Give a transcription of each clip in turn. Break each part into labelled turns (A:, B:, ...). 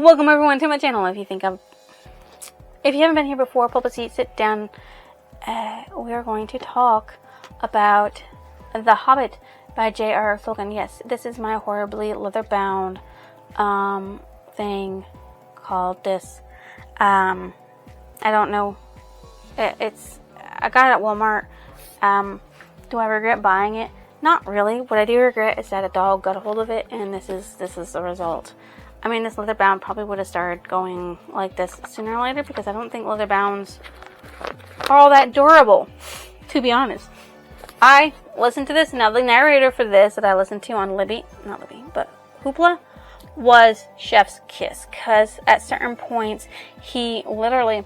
A: Welcome everyone to my channel. If you haven't been here before, pull up a seat, sit down. We are going to talk about The Hobbit by j.r.r. Tolkien. Yes, this is my horribly leather-bound thing called this. I don't know. I got it at Walmart. Do I regret buying it? Not really. What I do regret is that a dog got a hold of it, and this is the result. I mean, this leather bound probably would have started going like this sooner or later, because I don't think leather bounds are all that durable, to be honest. I listened to this. Now, the narrator for this that I listened to on Hoopla was Chef's Kiss, because at certain points he literally,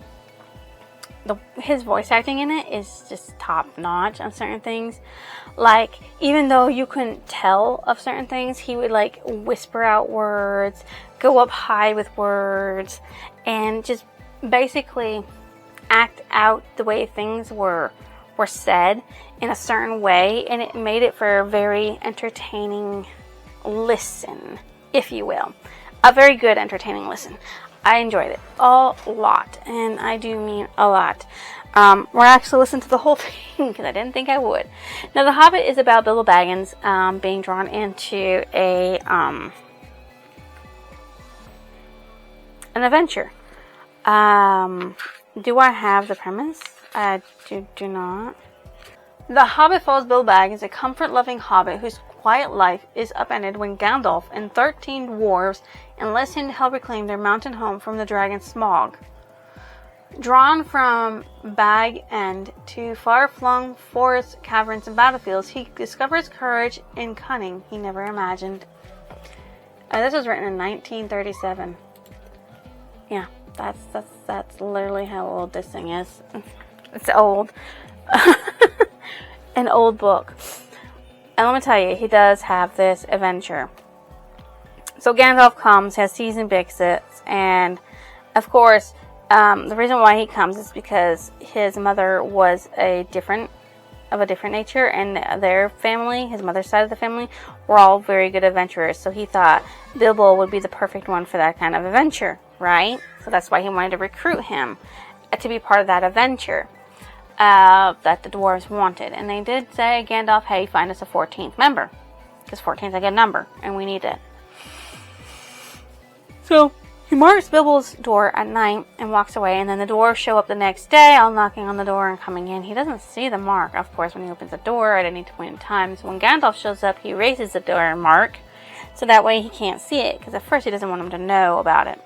A: his voice acting in it is just top notch on certain things. Like, even though you couldn't tell of certain things, he would like whisper out words, go up high with words, and just basically act out the way things were said in a certain way, and it made it for a very entertaining listen, if you will. A very good entertaining listen. I enjoyed it a lot, and I do mean a lot. We're actually listening to the whole thing because I didn't think I would. Now, The Hobbit is about Bilbo Baggins being drawn into an adventure. Do I have the premise? I do not. The Hobbit follows Bilbo Baggins, a comfort-loving hobbit whose quiet life is upended when Gandalf and 13 dwarves enlist him to help reclaim their mountain home from the dragon Smaug. Drawn from Bag End to far-flung forests, caverns, and battlefields, he discovers courage and cunning he never imagined. This was written in 1937. Yeah, that's literally how old this thing is. It's old. An old book. And let me tell you, he does have this adventure. So Gandalf comes, has seasoned Bixits, and of course, the reason why he comes is because his mother was of a different nature, and their family, his mother's side of the family, were all very good adventurers. So he thought Bilbo would be the perfect one for that kind of adventure, right? So that's why he wanted to recruit him to be part of that adventure that the dwarves wanted. And they did say, Gandalf, hey, find us a 14th member, because 14 is a good number, and we need it. So he marks Bilbo's door at night and walks away, and then the dwarves show up the next day, all knocking on the door and coming in. He doesn't see the mark, of course, when he opens the door at any point in time. So when Gandalf shows up, he erases the door mark, so that way he can't see it, because at first he doesn't want him to know about it.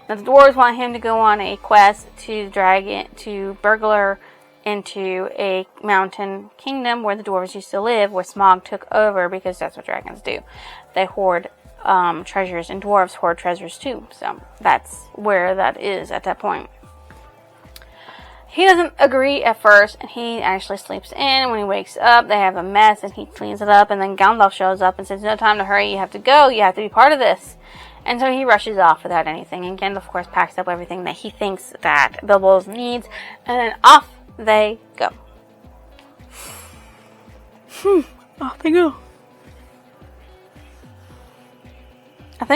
A: Now the dwarves want him to go on a quest to burglar into a mountain kingdom where the dwarves used to live, where Smaug took over, because that's what dragons do. They hoard treasures, and dwarves hoard treasures too. So that's where that is at that point. He doesn't agree at first, and he actually sleeps in. When he wakes up, they have a mess, and he cleans it up, and then Gandalf shows up and says, no time to hurry, you have to go, you have to be part of this. And so he rushes off without anything, and Gandalf, of course, packs up everything that he thinks that Bilbo needs, and then off they go. Off they go. I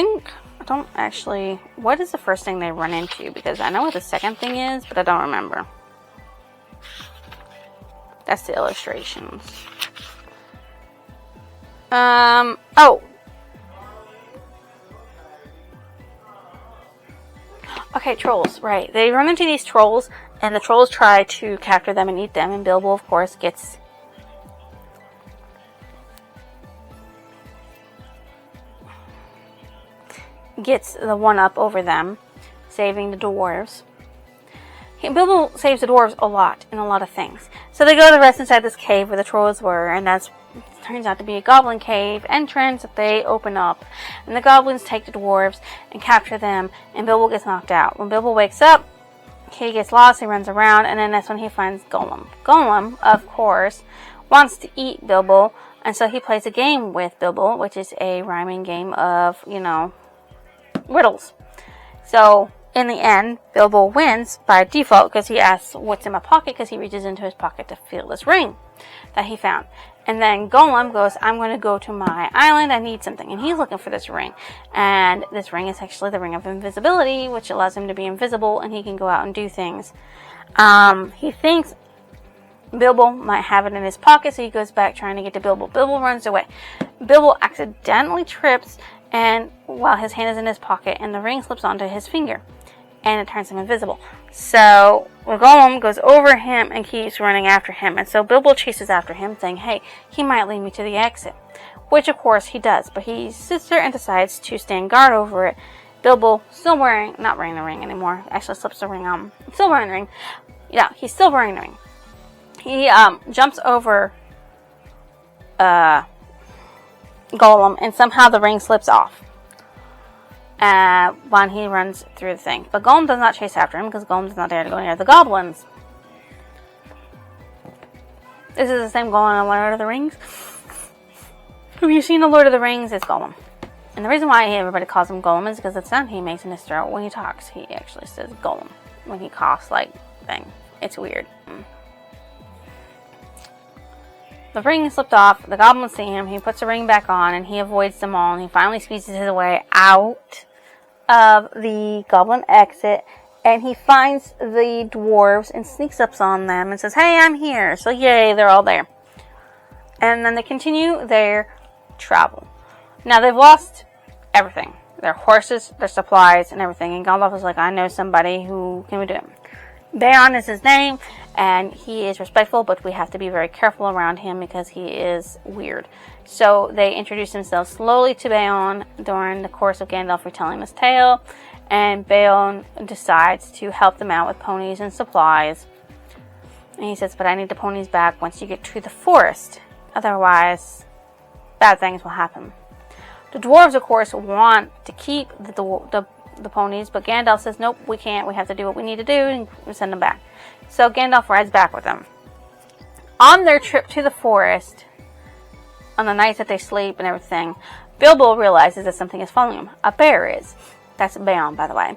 A: don't actually, what is the first thing they run into? Because I know what the second thing is, but I don't remember. That's the illustrations. Oh. Okay, trolls, right. They run into these trolls, and the trolls try to capture them and eat them, and Bilbo, of course, gets the one-up over them, saving the dwarves. Bilbo saves the dwarves a lot in a lot of things. So they go to rest inside this cave where the trolls were, and that turns out to be a goblin cave entrance that they open up. And the goblins take the dwarves and capture them, and Bilbo gets knocked out. When Bilbo wakes up, he gets lost, he runs around, and then that's when he finds Gollum. Gollum, of course, wants to eat Bilbo, and so he plays a game with Bilbo, which is a rhyming game of, riddles. So, in the end, Bilbo wins by default because he asks what's in my pocket, because he reaches into his pocket to feel this ring that he found. And then Gollum goes, I'm going to go to my island. I need something. And he's looking for this ring. And this ring is actually the ring of invisibility, which allows him to be invisible and he can go out and do things. He thinks Bilbo might have it in his pocket, so he goes back trying to get to Bilbo. Bilbo runs away. Bilbo accidentally trips, and while his hand is in his pocket, and the ring slips onto his finger, and it turns him invisible. So Gollum goes over him and keeps running after him, and so Bilbo chases after him, saying, hey, he might lead me to the exit, which of course he does, but he sits there and decides to stand guard over it. Bilbo, not wearing the ring anymore, actually slips the ring on, still wearing the ring. Yeah, he's still wearing the ring. He jumps over Gollum, and somehow the ring slips off when he runs through the thing. But Gollum does not chase after him because Gollum does not dare to go near the goblins. This is the same Gollum in Lord of the Rings. Have you seen the Lord of the Rings? It's Gollum. And the reason why everybody calls him Gollum is because the sound he makes in his throat when he talks. He actually says Gollum when he coughs like thing. It's weird. The ring slipped off. The goblins see him. He puts the ring back on, and he avoids them all. And he finally squeezes his way out of the goblin exit, and he finds the dwarves and sneaks up on them and says, "Hey, I'm here." So yay, they're all there. And then they continue their travel. Now they've lost everything: their horses, their supplies, and everything. And Gandalf is like, "I know somebody who can do it." Beorn is his name, and he is respectful, but we have to be very careful around him because he is weird. So they introduce themselves slowly to Beorn during the course of Gandalf retelling this tale, and Beorn decides to help them out with ponies and supplies. And he says, "But I need the ponies back once you get to the forest. Otherwise, bad things will happen." The dwarves, of course, want to keep the ponies, but Gandalf says, "Nope, we can't. We have to do what we need to do," and we send them back. So Gandalf rides back with them. On their trip to the forest, on the nights that they sleep and everything, Bilbo realizes that something is following him. A bear is. That's Beorn, by the way.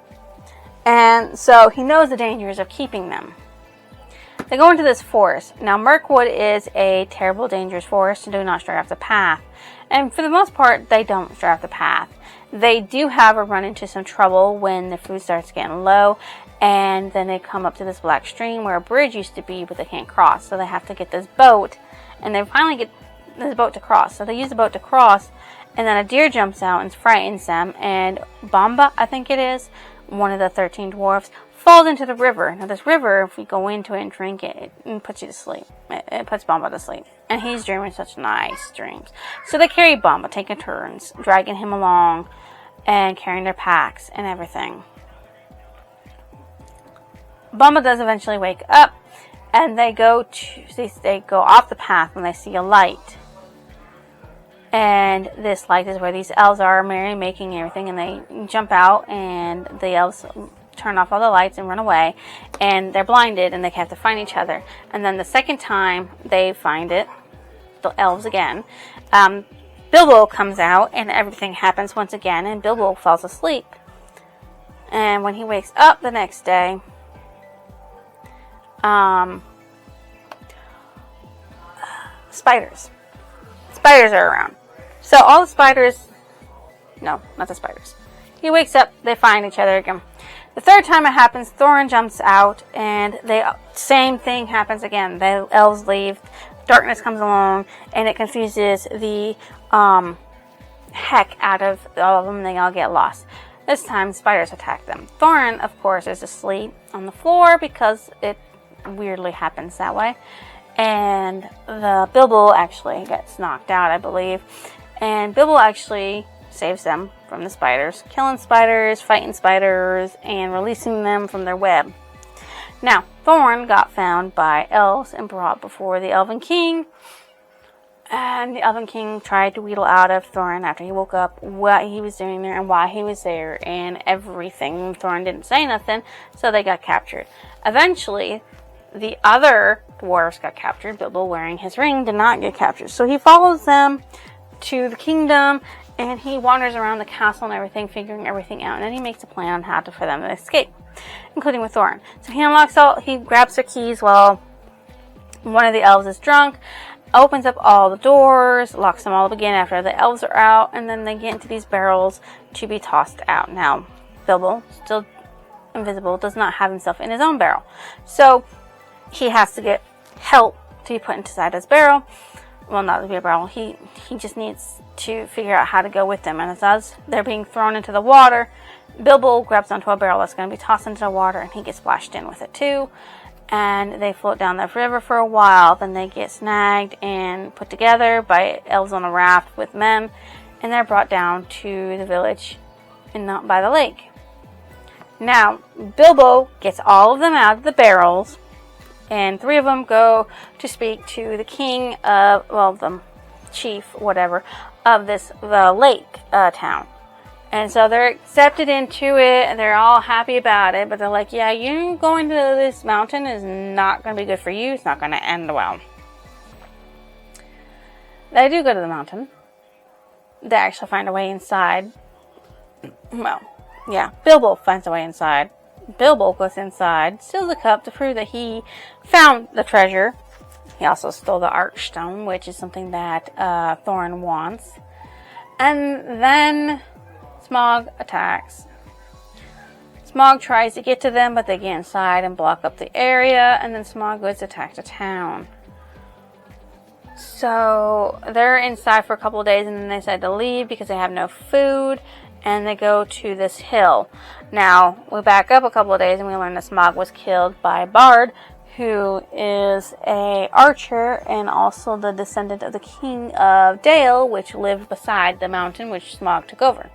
A: And so he knows the dangers of keeping them. They go into this forest. Now, Mirkwood is a terrible, dangerous forest, and do not stray off the path. And for the most part, they don't stray off the path. They do, however, run into some trouble when the food starts getting low, and then they come up to this black stream where a bridge used to be, but they can't cross. So they have to get this boat, and they finally get this boat to cross. So they use the boat to cross, and then a deer jumps out and frightens them, and Bomba, I think it is, one of the 13 dwarfs, falls into the river. Now this river, if we go into it and drink it, it puts you to sleep. It puts Bomba to sleep. And he's dreaming such nice dreams. So they carry Bomba, taking turns, dragging him along, and carrying their packs and everything. Bomba does eventually wake up, and they go off the path when they see a light. And this light is where these elves are merrymaking everything, and they jump out, and the elves turn off all the lights and run away, and they're blinded, and they have to find each other. And then the second time they find it, the elves again, Bilbo comes out, and everything happens once again, and Bilbo falls asleep. And when he wakes up the next day, spiders are around. So all the spiders, no, not the spiders. He wakes up, they find each other again. The third time it happens, Thorin jumps out, and same thing happens again. The elves leave, darkness comes along, and it confuses the heck out of all of them, and they all get lost. This time, spiders attack them. Thorin, of course, is asleep on the floor because it weirdly happens that way. And the Bilbo actually gets knocked out, I believe. And Bilbo actually saves them from the spiders, killing spiders, fighting spiders, and releasing them from their web. Now, Thorin got found by elves and brought before the Elven King. And the Elven King tried to wheedle out of Thorin after he woke up what he was doing there and why he was there and everything. Thorin didn't say nothing, so they got captured. Eventually, the other dwarves got captured. Bilbo, wearing his ring, did not get captured. So he follows them to the kingdom, and he wanders around the castle and everything, figuring everything out. And then he makes a plan on how for them to escape, including with Thorin. So he grabs their keys while one of the elves is drunk, opens up all the doors, locks them all up again after the elves are out, and then they get into these barrels to be tossed out. Now, Bilbo, still invisible, does not have himself in his own barrel. So, he has to get help to be put inside his barrel. Well, not to be a barrel. He just needs to figure out how to go with them. And as they're being thrown into the water, Bilbo grabs onto a barrel that's going to be tossed into the water, and he gets splashed in with it too. And they float down the river for a while. Then they get snagged and put together by elves on a raft with men, and they're brought down to the village and not by the lake. Now, Bilbo gets all of them out of the barrels, and 3 of them go to speak to the king of, well, the chief, whatever, of the lake town. And so they're accepted into it, and they're all happy about it, but they're like, yeah, you going to this mountain is not going to be good for you. It's not going to end well. They do go to the mountain. They actually find a way inside. Well, yeah, Bilbo finds a way inside. Bilbo goes inside, steals the cup to prove that he found the treasure. He also stole the Archstone, which is something that Thorin wants. And then Smaug attacks. Smaug tries to get to them, but they get inside and block up the area, and then Smaug goes to attack the town. So they're inside for a couple of days, and then they decide to leave because they have no food, and they go to this hill. Now, we back up a couple of days, and we learn that Smaug was killed by Bard, who is a archer and also the descendant of the king of Dale, which lived beside the mountain which Smaug took over.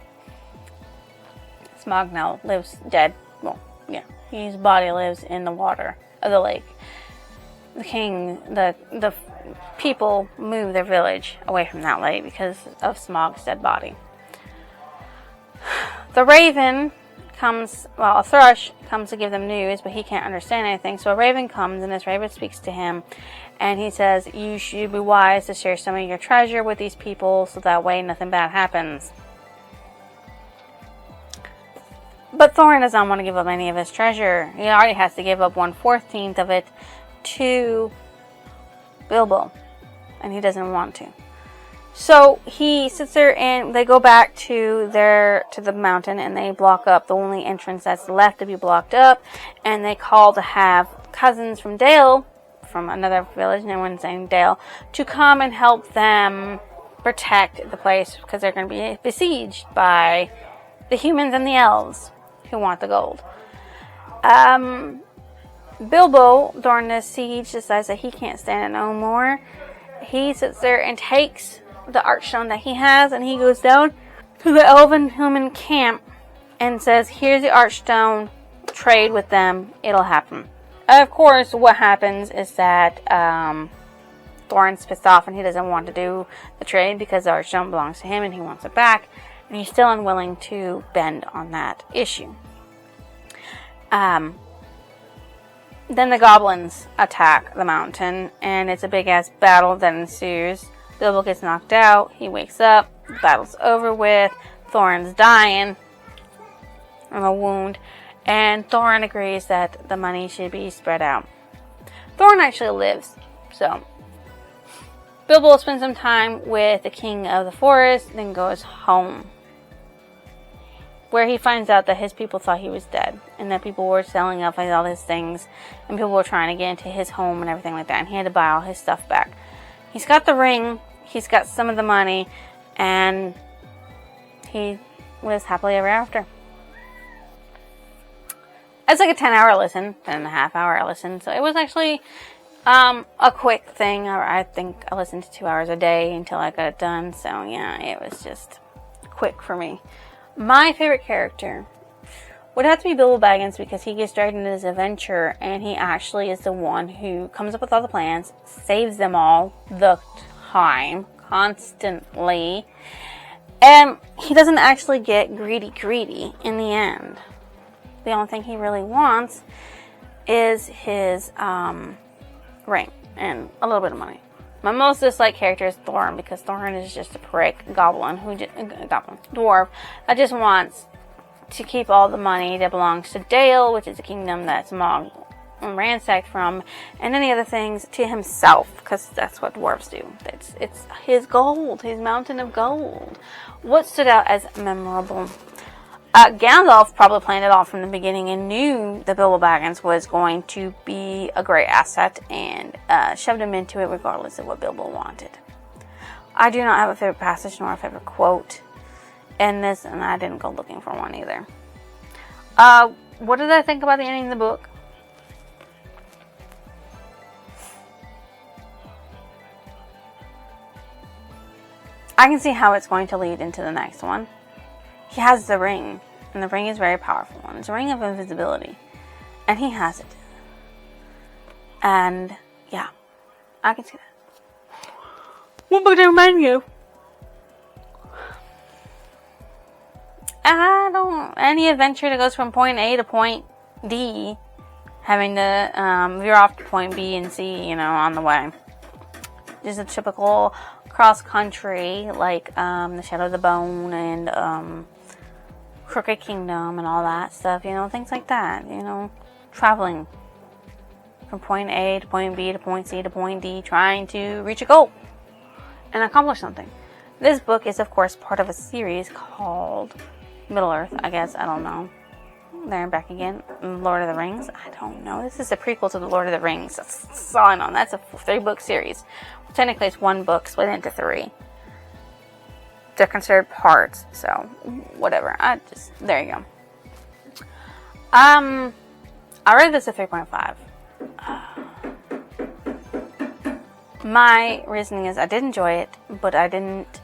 A: Smaug now lives dead. Well, yeah, his body lives in the water of the lake. The king, the people moved their village away from that lake because of Smaug's dead body. The raven comes, well, a thrush comes to give them news, but he can't understand anything. So a raven comes, and this raven speaks to him, and he says, you should be wise to share some of your treasure with these people, so that way nothing bad happens. But Thorin does not want to give up any of his treasure. He already has to give up 1/14 of it to Bilbo, and he doesn't want to. So he sits there, and they go back to the mountain, and they block up the only entrance that's left to be blocked up, and they call to have cousins from Dale, from another village, no one's saying Dale, to come and help them protect the place because they're going to be besieged by the humans and the elves who want the gold. Bilbo, during this siege, decides that he can't stand it no more. He sits there and takes the Archstone that he has, and he goes down to the elven human camp and says, here's the Archstone, trade with them, it'll happen. Of course, what happens is that Thorin's pissed off, and he doesn't want to do the trade because the Archstone belongs to him and he wants it back, and he's still unwilling to bend on that issue. Then the goblins attack the mountain, and it's a big ass battle that ensues. Bilbo gets knocked out, he wakes up, the battle's over with, Thorin's dying from a wound, and Thorin agrees that the money should be spread out. Thorin actually lives, so Bilbo spends some time with the king of the forest, then goes home, where he finds out that his people thought he was dead, and that people were selling off all his things, and people were trying to get into his home and everything like that, and he had to buy all his stuff back. He's got the ring, he's got some of the money, and he lives happily ever after. It's like a 10-hour listen, 10.5-hour listen, so it was actually a quick thing. I think I listened to 2 hours a day until I got it done, so yeah, it was just quick for me. My favorite character would have to be Bilbo Baggins, because he gets dragged into this adventure, and he actually is the one who comes up with all the plans, saves them all the time, constantly, and he doesn't actually get greedy in the end. The only thing he really wants is his ring and a little bit of money. My most disliked character is Thorin, because Thorin is just a prick dwarf that just wants to keep all the money that belongs to Dale, which is a kingdom that Smaug ransacked from, and any other things to himself, because that's what dwarves do. It's his gold, his mountain of gold. What stood out as memorable? Gandalf probably planned it all from the beginning and knew that Bilbo Baggins was going to be a great asset, and shoved him into it regardless of what Bilbo wanted. I do not have a favorite passage nor a favorite quote in this, and I didn't go looking for one either. What did I think about the ending of the book? I can see how it's going to lead into the next one. He has the ring, and the ring is very powerful, and it's a ring of invisibility, and he has it. And yeah, I can see that. What book did it remind you of? Any adventure that goes from point A to point D, having to veer off to point B and C, on the way. Just a typical cross country, like the Shadow of the Bone and Crooked Kingdom and all that stuff, things like that, traveling from point A to point B to point C to point D, trying to reach a goal and accomplish something. This book is, of course, part of a series called Middle-earth, I guess. I don't know. There and back again. Lord of the Rings. I don't know. This is a prequel to the Lord of the Rings. That's all I know. That's a 3-book series. Well, technically, it's 1 book split into 3. They're considered parts, so whatever. There you go. I rated this a 3.5. My reasoning is I did enjoy it, but I didn't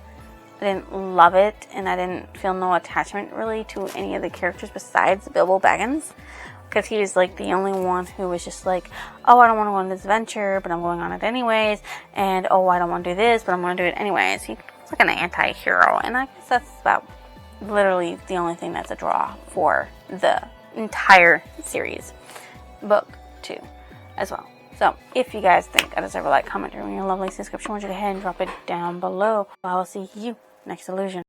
A: love it, and I didn't feel no attachment really to any of the characters besides Bilbo Baggins, because he was like the only one who was just like, oh, I don't want to go on this adventure, but I'm going on it anyways, and oh, I don't want to do this, but I'm going to do it anyways. He's like an anti-hero, and I guess that's about literally the only thing that's a draw for the entire series. Book 2 as well. So, if you guys think I deserve a like, comment, or your lovely subscription, why don't you go ahead and drop it down below. I will see you next illusion.